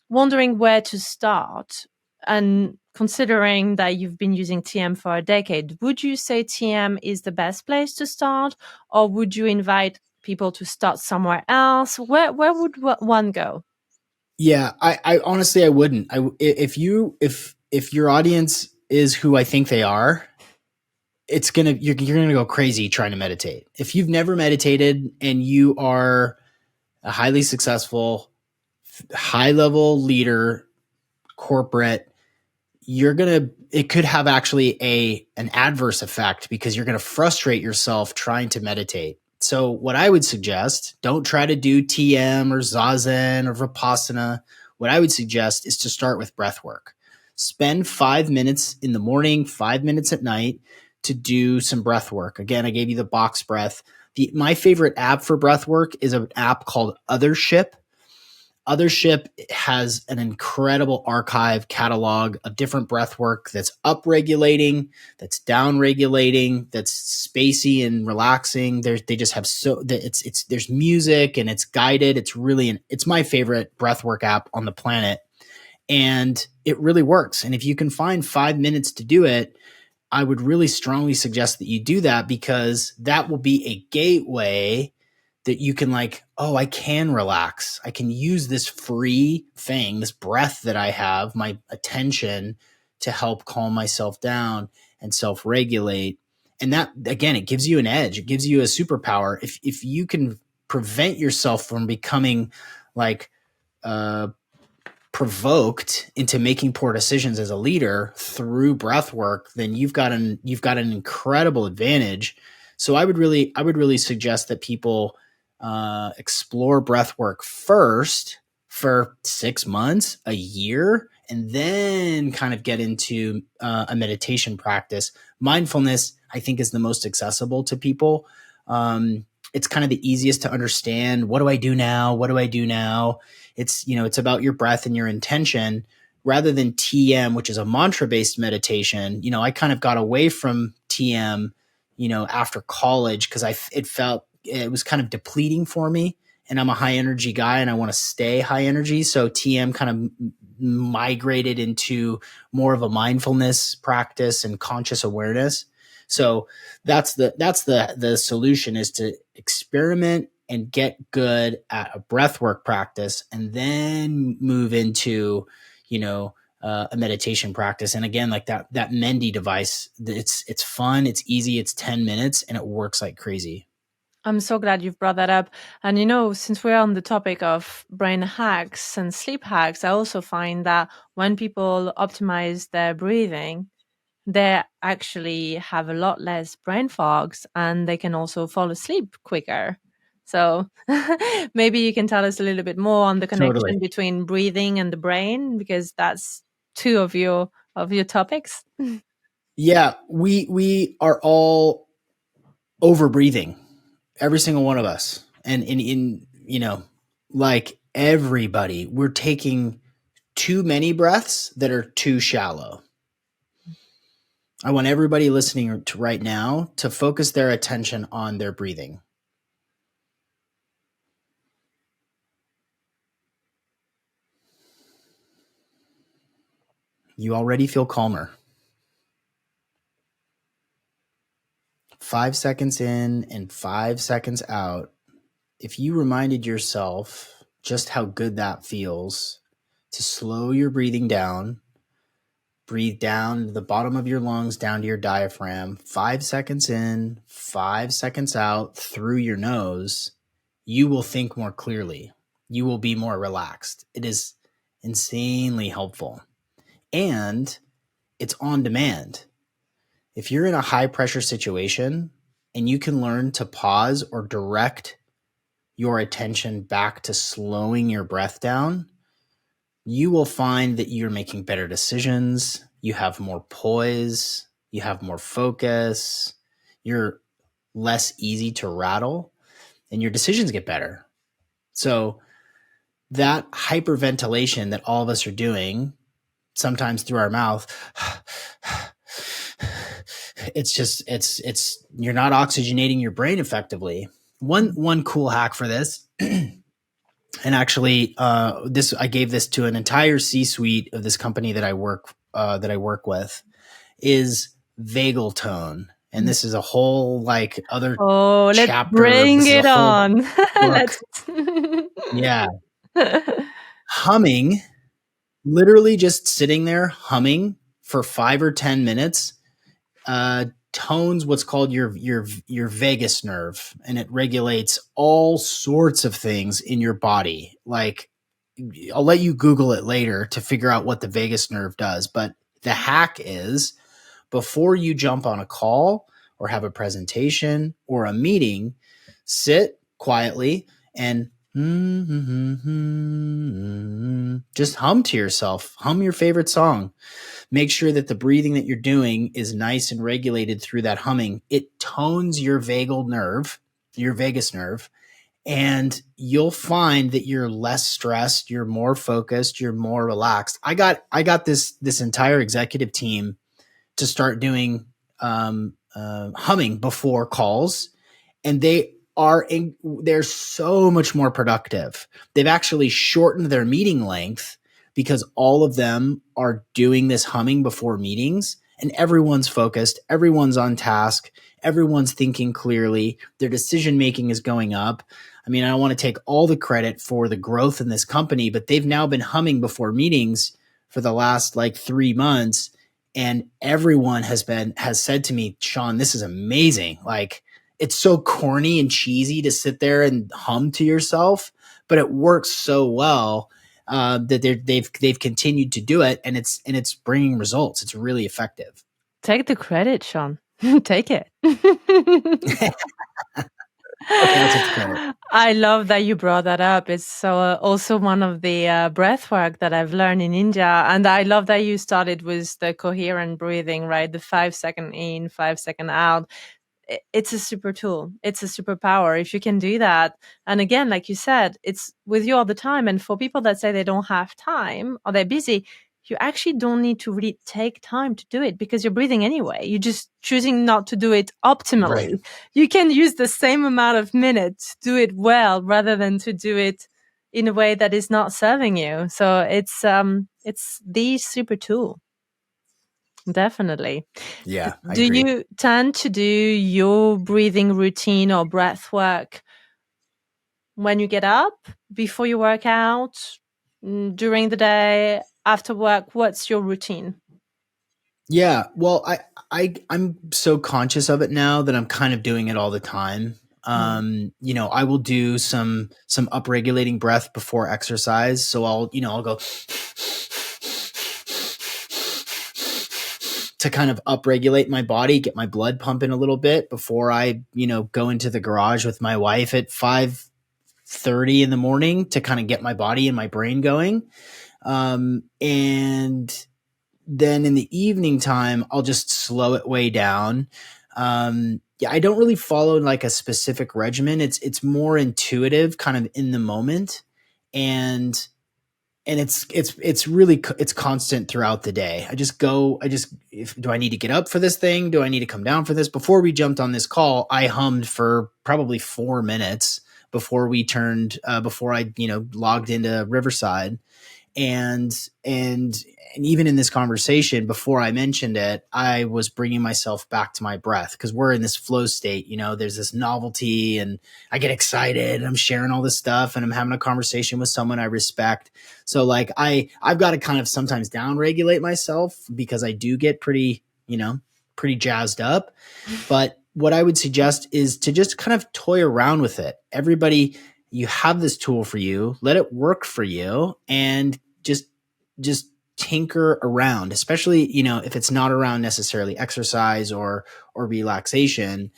wondering where to start, and considering that you've been using TM for a decade, would you say TM is the best place to start, or would you invite people to start somewhere else? Where would one go? Yeah, I honestly, I wouldn't. If your audience is who I think they are, you're gonna go crazy trying to meditate. If you've never meditated and you are a highly successful, high level leader, corporate, it could have actually an adverse effect because you're going to frustrate yourself trying to meditate. So what I would suggest, don't try to do TM or Zazen or Vipassana. What I would suggest is to start with breath work. Spend 5 minutes in the morning, 5 minutes at night to do some breath work. Again, I gave you the box breath. My favorite app for breath work is an app called Othership. Othership has an incredible archive catalog of different breath work that's up-regulating, that's down-regulating, that's spacey and relaxing. They just have there's music and it's guided. It's my favorite breathwork app on the planet, and it really works. And if you can find 5 minutes to do it, I would really strongly suggest that you do that, because that will be a gateway that you can I can relax. I can use this free thing, this breath that I have, my attention, to help calm myself down and self-regulate. And that, again, it gives you an edge. It gives you a superpower. If you can prevent yourself from becoming provoked into making poor decisions as a leader through breath work, then you've got an incredible advantage. So I would really suggest that people explore breath work first for 6 months, a year, and then kind of get into a meditation practice. Mindfulness, I think, is the most accessible to people. It's kind of the easiest to understand. What do I do now? What do I do now? It's about your breath and your intention, rather than TM, which is a mantra-based meditation. I kind of got away from TM, after college, because it felt it was kind of depleting for me, and I'm a high energy guy and I want to stay high energy. So TM kind of migrated into more of a mindfulness practice and conscious awareness. So that's the solution, is to experiment and get good at a breathwork practice, and then move into, a meditation practice. And again, like that Mendy device, it's fun, it's easy, it's 10 minutes, and it works like crazy. I'm so glad you've brought that up. And since we're on the topic of brain hacks and sleep hacks, I also find that when people optimize their breathing, they actually have a lot less brain fogs, and they can also fall asleep quicker. So maybe you can tell us a little bit more on the connection Totally. between breathing and the brain, because that's two of your topics. Yeah, we are all over breathing, every single one of us, and in like everybody, we're taking too many breaths that are too shallow. I want everybody listening to right now to focus their attention on their breathing. You already feel calmer. 5 seconds in and 5 seconds out, if you reminded yourself just how good that feels to slow your breathing down, breathe down to the bottom of your lungs, down to your diaphragm, 5 seconds in, 5 seconds out through your nose, you will think more clearly. You will be more relaxed. It is insanely helpful. And it's on demand. If you're in a high pressure situation and you can learn to pause or direct your attention back to slowing your breath down, you will find that you're making better decisions. You have more poise. You have more focus. You're less easy to rattle, and your decisions get better. So that hyperventilation that all of us are doing, sometimes through our mouth, it's you're not oxygenating your brain effectively. One cool hack for this, and actually, I gave this to an entire C-suite of this company that I work with, is vagal tone. And this is a whole other let's chapter. Bring it on. Let's yeah. Humming, literally just sitting there humming for 5 or 10 minutes, tones what's called your vagus nerve, and it regulates all sorts of things in your body. Like, I'll let you Google it later to figure out what the vagus nerve does. But the hack is, before you jump on a call or have a presentation or a meeting, sit quietly and just hum to yourself. Hum your favorite song. Make sure that the breathing that you're doing is nice and regulated through that humming. It tones your vagal nerve, your vagus nerve, and you'll find that you're less stressed, you're more focused, you're more relaxed. I got this entire executive team to start doing humming before calls, and they're so much more productive. They've actually shortened their meeting length because all of them are doing this humming before meetings, and everyone's focused, everyone's on task, everyone's thinking clearly, their decision making is going up. I mean, I don't want to take all the credit for the growth in this company, but they've now been humming before meetings for the last like 3 months, and everyone has said to me, Sean, this is amazing. Like, it's so corny and cheesy to sit there and hum to yourself, but it works so well that they've continued to do it, and it's bringing results. It's really effective. Take the credit, Sean. Take it. Okay, I'll take the credit. I love that you brought that up. It's so also one of the breath work that I've learned in India. And I love that you started with the coherent breathing, right? The 5 second in, 5 second out. It's a super tool. It's a superpower if you can do that. And again, like you said, it's with you all the time. And for people that say they don't have time or they're busy, you actually don't need to really take time to do it because you're breathing anyway. You're just choosing not to do it Right. optimally. You can use the same amount of minutes to do it well rather than to do it in a way that is not serving you. So it's the super tool. Definitely. Yeah, I Do agree. you tend to do your breathing routine or breath work when you get up, before you work out, during the day, after work? What's your routine? Yeah. Well, I'm so conscious of it now that I'm kind of doing it all the time. Mm. I will do some upregulating breath before exercise. So I'll go to kind of upregulate my body, get my blood pumping a little bit before I, go into the garage with my wife at 5:30 in the morning to kind of get my body and my brain going. And then in the evening time, I'll just slow it way down. Yeah, I don't really follow like a specific regimen. It's more intuitive, kind of in the moment, and it's really it's constant throughout the day. Do I need to get up for this thing? Do I need to come down for this? Before we jumped on this call, I hummed for probably 4 minutes before I logged into Riverside, and even in this conversation before I mentioned it, I was bringing myself back to my breath because we're in this flow state. There's this novelty, and I get excited, and I'm sharing all this stuff, and I'm having a conversation with someone I respect. So like I've got to kind of sometimes down regulate myself because I do get pretty jazzed up. But what I would suggest is to just kind of toy around with it. Everybody, you have this tool for you, let it work for you, and just tinker around, especially if it's not around necessarily exercise or relaxation.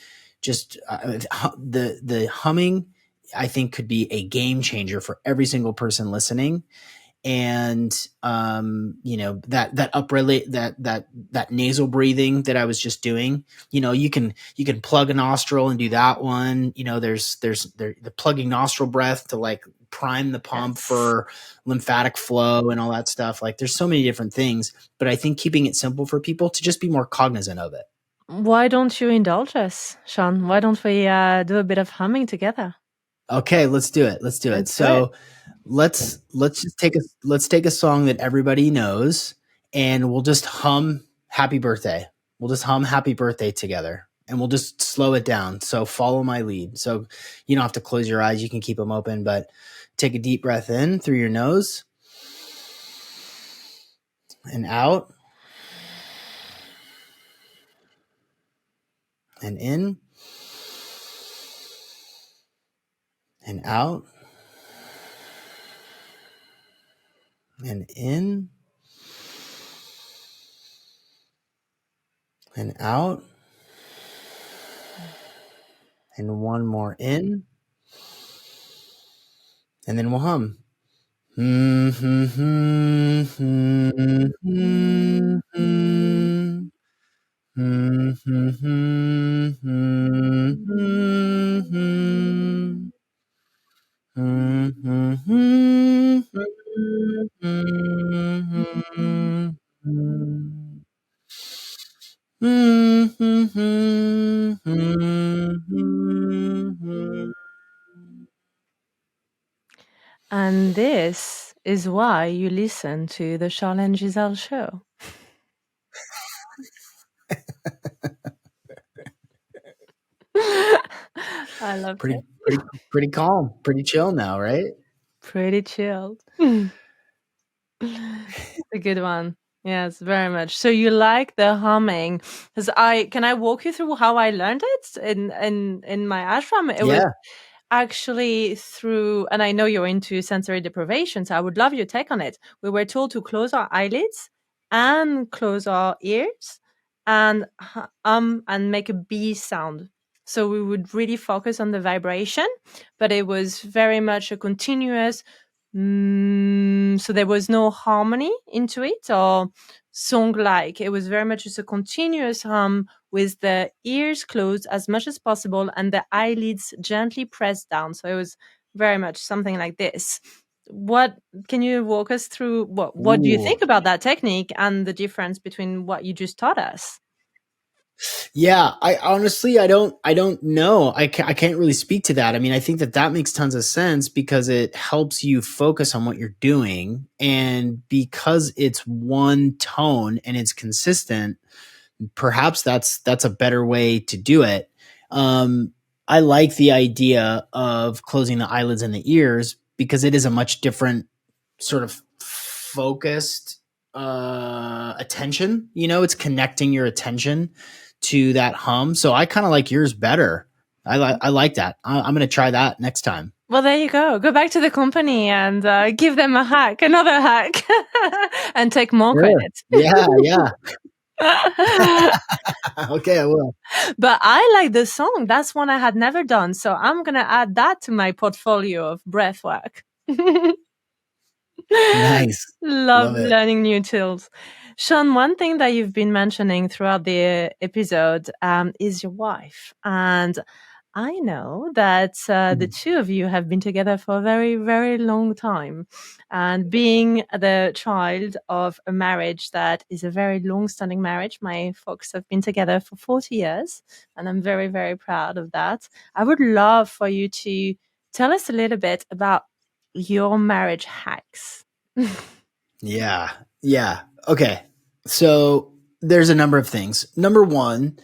Just the humming, I think, could be a game changer for every single person listening. And that uprelate that nasal breathing that I was just doing, you can plug a nostril and do that one. There's the plugging nostril breath to like prime the pump Yes. for lymphatic flow and all that stuff. Like, there's so many different things, but I think keeping it simple for people to just be more cognizant of it. Why don't you indulge us, Sean? Why don't we do a bit of humming together? Okay, let's do it. Let's do it. Let's do it. So let's take a song that everybody knows, and we'll just hum happy birthday. We'll just hum happy birthday together, and we'll just slow it down. So follow my lead. So you don't have to close your eyes, you can keep them open, but take a deep breath in through your nose and out and in and out and in and out, and one more in, and then we'll hum. And this is why you listen to the Charlene Giselle show. I love Pretty, it. pretty calm, pretty chill now, right? Pretty chilled. A good one. Yes, very much. So you like the humming? Because I walk you through how I learned it in my ashram. It was Yeah. actually through, and I know you're into sensory deprivation, so I would love your take on it. We were told to close our eyelids and close our ears and and make a B sound. So we would really focus on the vibration, but it was very much a continuous. So there was no harmony into it or song like. It was very much just a continuous hum with the ears closed as much as possible and the eyelids gently pressed down. So it was very much something like this. What can you walk us through? What do you Ooh. think about that technique and the difference between what you just taught us? Yeah, I honestly, I don't know. I can't really speak to that. I mean, I think that that makes tons of sense because it helps you focus on what you're doing. And because it's one tone and it's consistent, perhaps that's a better way to do it. I like the idea of closing the eyelids and the ears because it is a much different sort of focused attention. You know, it's connecting your attention to that hum. So I kind of like yours better. I like that. I'm going to try that next time. Well, there you go. Go back to the company and give them a hack, another hack, and take more Sure. credit. Yeah, yeah. Okay, I will. But I like the song. That's one I had never done. So I'm going to add that to my portfolio of breath work. Nice. Love Love it. learning new tools. Sean, one thing that you've been mentioning throughout the episode is your wife. And I know that the Mhm. two of you have been together for a very, very long time. And being the child of a marriage that is a very long standing marriage, my folks have been together for 40 years. And I'm very, very proud of that. I would love for you to tell us a little bit about your marriage hacks. Yeah. Yeah. Okay. So there's a number of things. Number one,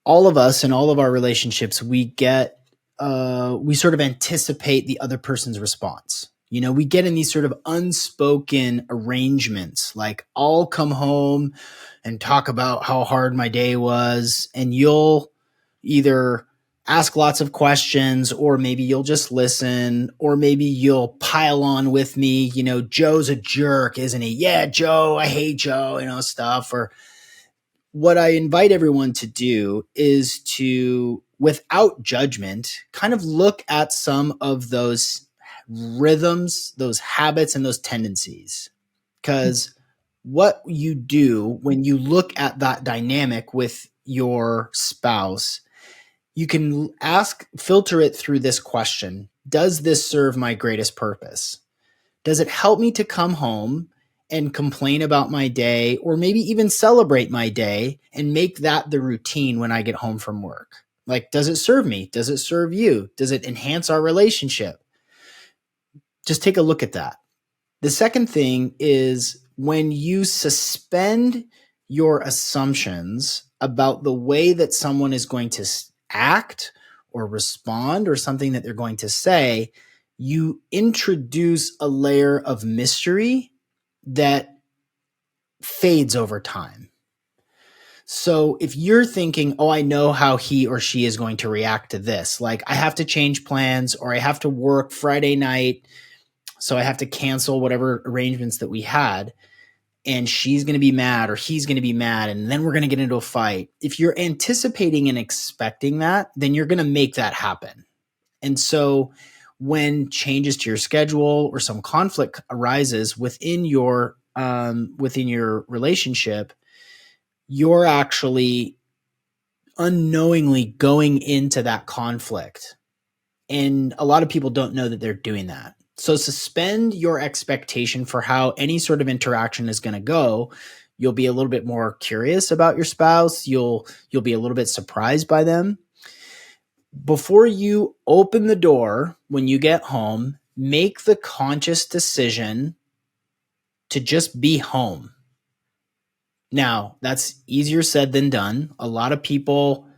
all of us in all of our relationships, we sort of anticipate the other person's response. You know, we get in these sort of unspoken arrangements, like I'll come home and talk about how hard my day was, and you'll either ask lots of questions, or maybe you'll just listen, or maybe you'll pile on with me. You know, Joe's a jerk, isn't he? Yeah, Joe, I hate Joe, you know, stuff. Or what I invite everyone to do is to, without judgment, kind of look at some of those rhythms, those habits, and those tendencies. Because what you do when you look at that dynamic with your spouse, you can filter it through this question: does this serve my greatest purpose? Does it help me to come home and complain about my day, or maybe even celebrate my day and make that the routine when I get home from work? Like, does it serve me? Does it serve you? Does it enhance our relationship? Just take a look at that. The second thing is when you suspend your assumptions about the way that someone is going to act or respond or something that they're going to say, you introduce a layer of mystery that fades over time. So if you're thinking, oh, I know how he or she is going to react to this, like I have to change plans or I have to work Friday night, so I have to cancel whatever arrangements that we had, and she's going to be mad or he's going to be mad, and then we're going to get into a fight. If you're anticipating and expecting that, then you're going to make that happen. And so when changes to your schedule or some conflict arises within your relationship, you're actually unknowingly going into that conflict. And a lot of people don't know that they're doing that. So suspend your expectation for how any sort of interaction is going to go. You'll be a little bit more curious about your spouse. You'll be a little bit surprised by them. Before you open the door when you get home, make the conscious decision to just be home. Now, that's easier said than done. A lot of people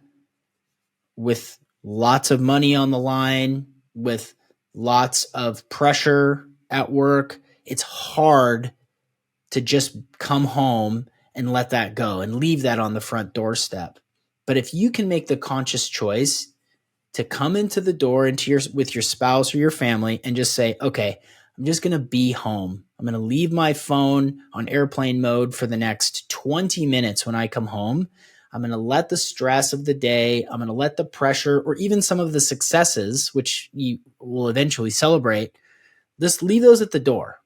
with lots of money on the line, with lots of pressure at work, it's hard to just come home and let that go and leave that on the front doorstep. But if you can make the conscious choice to come into the door with your spouse or your family and just say, okay, I'm just going to be home. I'm going to leave my phone on airplane mode for the next 20 minutes when I come home. I'm going to let the stress of the day, I'm going to let the pressure or even some of the successes, which you will eventually celebrate, just leave those at the door.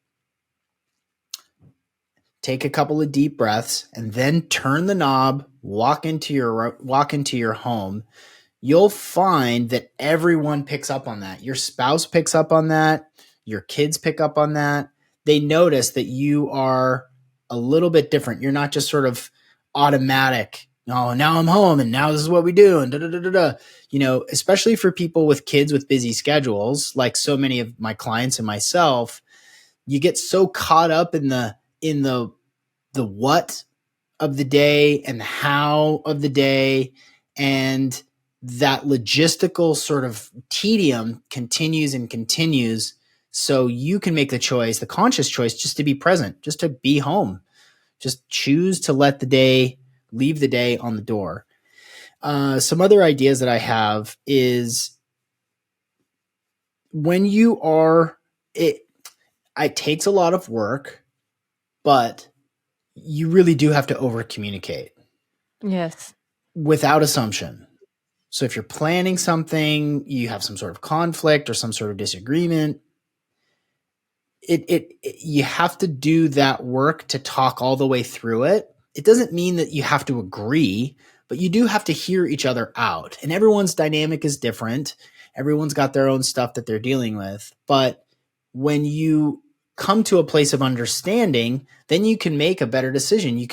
Take a couple of deep breaths and then turn the knob, walk into your home. You'll find that everyone picks up on that. Your spouse picks up on that. Your kids pick up on that. They notice that you are a little bit different. You're not just sort of automatic. Oh, now I'm home and now this is what we do. And da, da, da, da, da. You know, especially for people with kids with busy schedules, like so many of my clients and myself, you get so caught up in the what of the day and the how of the day, and that logistical sort of tedium continues and continues. So you can make the conscious choice, just to be present, just to be home, just choose to leave the day on the door. Some other ideas that I have is when it takes a lot of work, but you really do have to over communicate. Yes. Without assumption. So if you're planning something, you have some sort of conflict or some sort of disagreement, you have to do that work to talk all the way through it. It doesn't mean that you have to agree, but you do have to hear each other out. And everyone's dynamic is different. Everyone's got their own stuff that they're dealing with. But when you come to a place of understanding, then you can make a better decision. You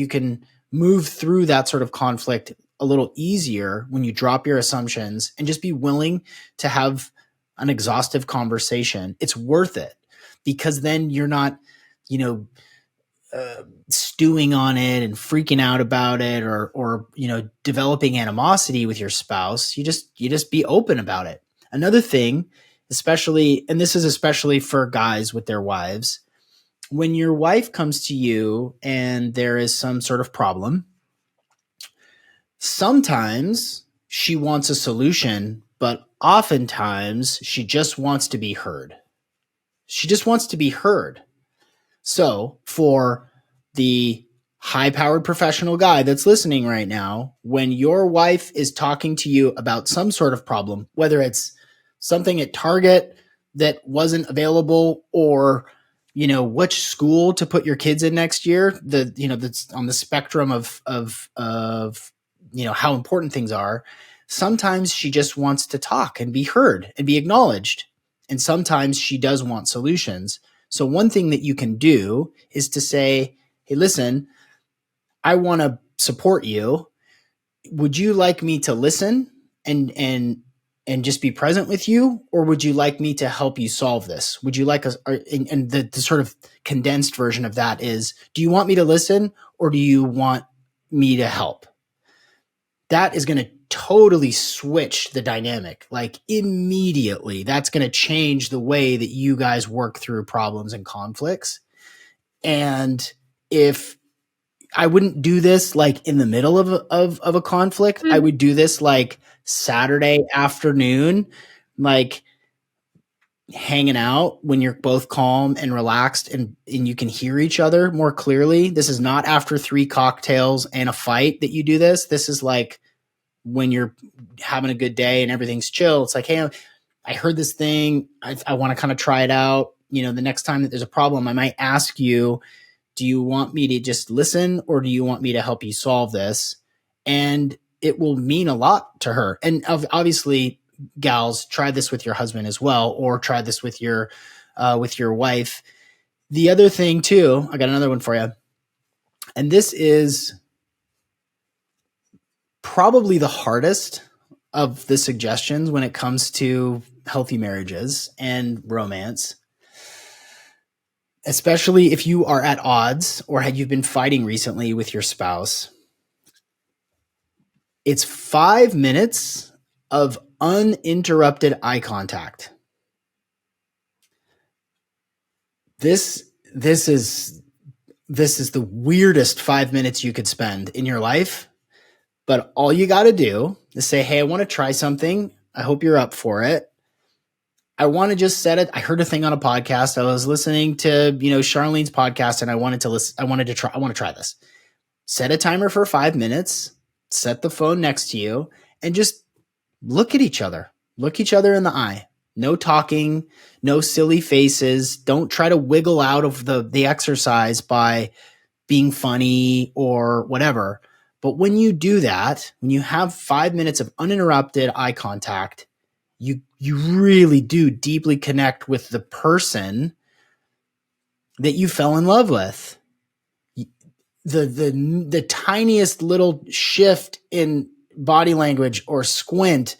can move through that sort of conflict a little easier when you drop your assumptions and just be willing to have an exhaustive conversation. It's worth it, because then you're not, stewing on it and freaking out about it, or developing animosity with your spouse. You just be open about it. Another thing, especially, and this is especially for guys with their wives, when your wife comes to you and there is some sort of problem, sometimes she wants a solution, but oftentimes she just wants to be heard. She just wants to be heard. So for the high-powered professional guy that's listening right now, when your wife is talking to you about some sort of problem, whether it's something at Target that wasn't available, or which school to put your kids in next year, that's on the spectrum of how important things are. Sometimes she just wants to talk and be heard and be acknowledged, and sometimes she does want solutions. So one thing that you can do is to say, hey, listen, I want to support you. Would you like me to listen and just be present with you, or would you like me to help you solve this? Would you like us? And the sort of condensed version of that is, do you want me to listen, or do you want me to help? That is going to totally switch the dynamic, like immediately. That's going to change the way that you guys work through problems and conflicts. And if I wouldn't do this like in the middle of a conflict, I would do this like Saturday afternoon, like hanging out when you're both calm and relaxed and you can hear each other more clearly. This is not after 3 cocktails and a fight that you do this. This is like when you're having a good day and everything's chill. It's like, hey, I heard this thing. I want to kind of try it out. The next time that there's a problem, I might ask you, do you want me to just listen, or do you want me to help you solve this? And it will mean a lot to her. And obviously, gals, try this with your husband as well, or try this with your wife. The other thing too, I got another one for you. And this is probably the hardest of the suggestions when it comes to healthy marriages and romance, especially if you are at odds or had you've been fighting recently with your spouse. It's 5 minutes of uninterrupted eye contact. This is the weirdest 5 minutes you could spend in your life, but all you got to do is say, hey, I want to try something. I hope you're up for it. I want to just set it. I heard a thing on a podcast. I was listening to, Charlene's podcast, and I want to try this. Set a timer for 5 minutes, set the phone next to you, and just look at each other. Look each other in the eye. No talking, no silly faces. Don't try to wiggle out of the exercise by being funny or whatever. But when you do that, when you have 5 minutes of uninterrupted eye contact, you really do deeply connect with the person that you fell in love with. The tiniest little shift in body language or squint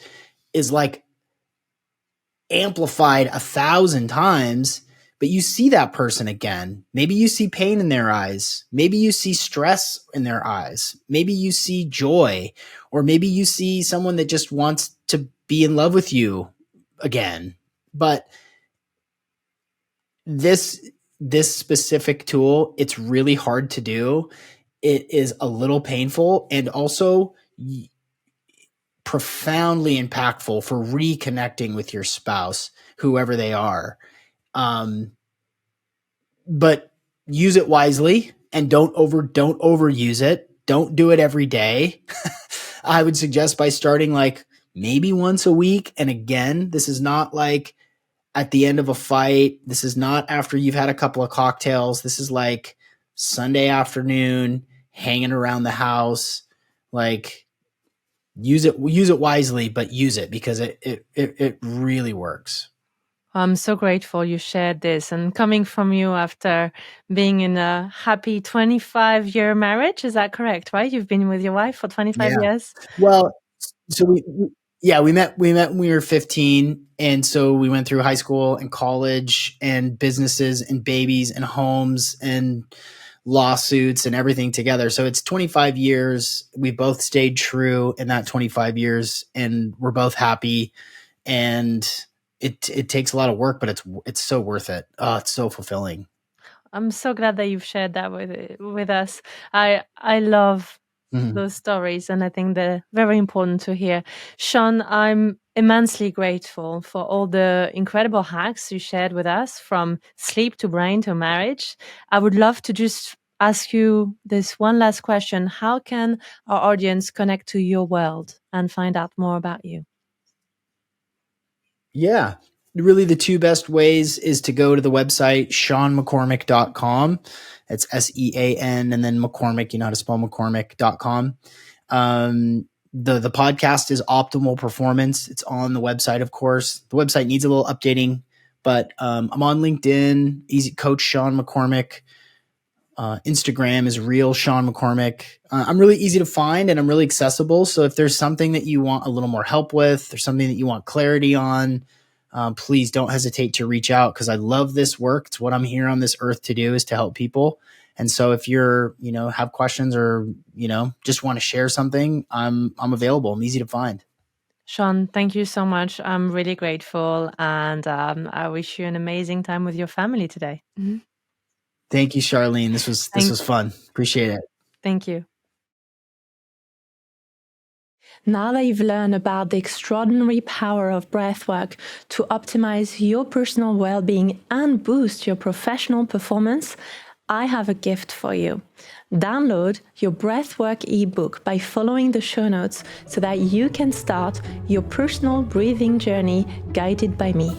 is like amplified 1,000 times, but you see that person again. Maybe you see pain in their eyes. Maybe you see stress in their eyes. Maybe you see joy, or maybe you see someone that just wants to be in love with you again. But this specific tool, it's really hard to do. It is a little painful and also profoundly impactful for reconnecting with your spouse, whoever they are. But use it wisely and don't overuse it. Don't do it every day. I would suggest by starting like maybe once a week. And again, this is not like at the end of a fight. This is not after you've had a couple of cocktails. This is like Sunday afternoon, hanging around the house. Like, use it wisely, but use it because it really works. I'm so grateful you shared this, and coming from you after being in a happy 25-year marriage. Is that correct? Right? You've been with your wife for 25 years. Well, so we met when we were 15. And so we went through high school and college and businesses and babies and homes and lawsuits and everything together. So it's 25 years. We both stayed true in that 25 years, and we're both happy. And it takes a lot of work, but it's so worth it. Oh, it's so fulfilling. I'm so glad that you've shared that with us. I love those stories, and I think they're very important to hear. Sean, I'm immensely grateful for all the incredible hacks you shared with us, from sleep to brain to marriage. I would love to just ask you this one last question. How can our audience connect to your world and find out more about you? Yeah. Really, the two best ways is to go to the website, SeanMcCormick.com. It's SEAN and then McCormick, you know how to spell McCormick.com. The podcast is Optimal Performance. It's on the website, of course. The website needs a little updating, but I'm on LinkedIn, Easy Coach Sean McCormick. Instagram is Real Sean McCormick. I'm really easy to find and I'm really accessible. So if there's something that you want a little more help with, or something that you want clarity on, please don't hesitate to reach out, because I love this work. It's what I'm here on this earth to do, is to help people. And so if you're, have questions or, just want to share something, I'm available. I'm easy to find. Sean, thank you so much. I'm really grateful. And I wish you an amazing time with your family today. Mm-hmm. Thank you, Charlene. This was fun. Appreciate it. Thank you. Now that you've learned about the extraordinary power of breathwork to optimize your personal well-being and boost your professional performance, I have a gift for you. Download your breathwork ebook by following the show notes so that you can start your personal breathing journey guided by me.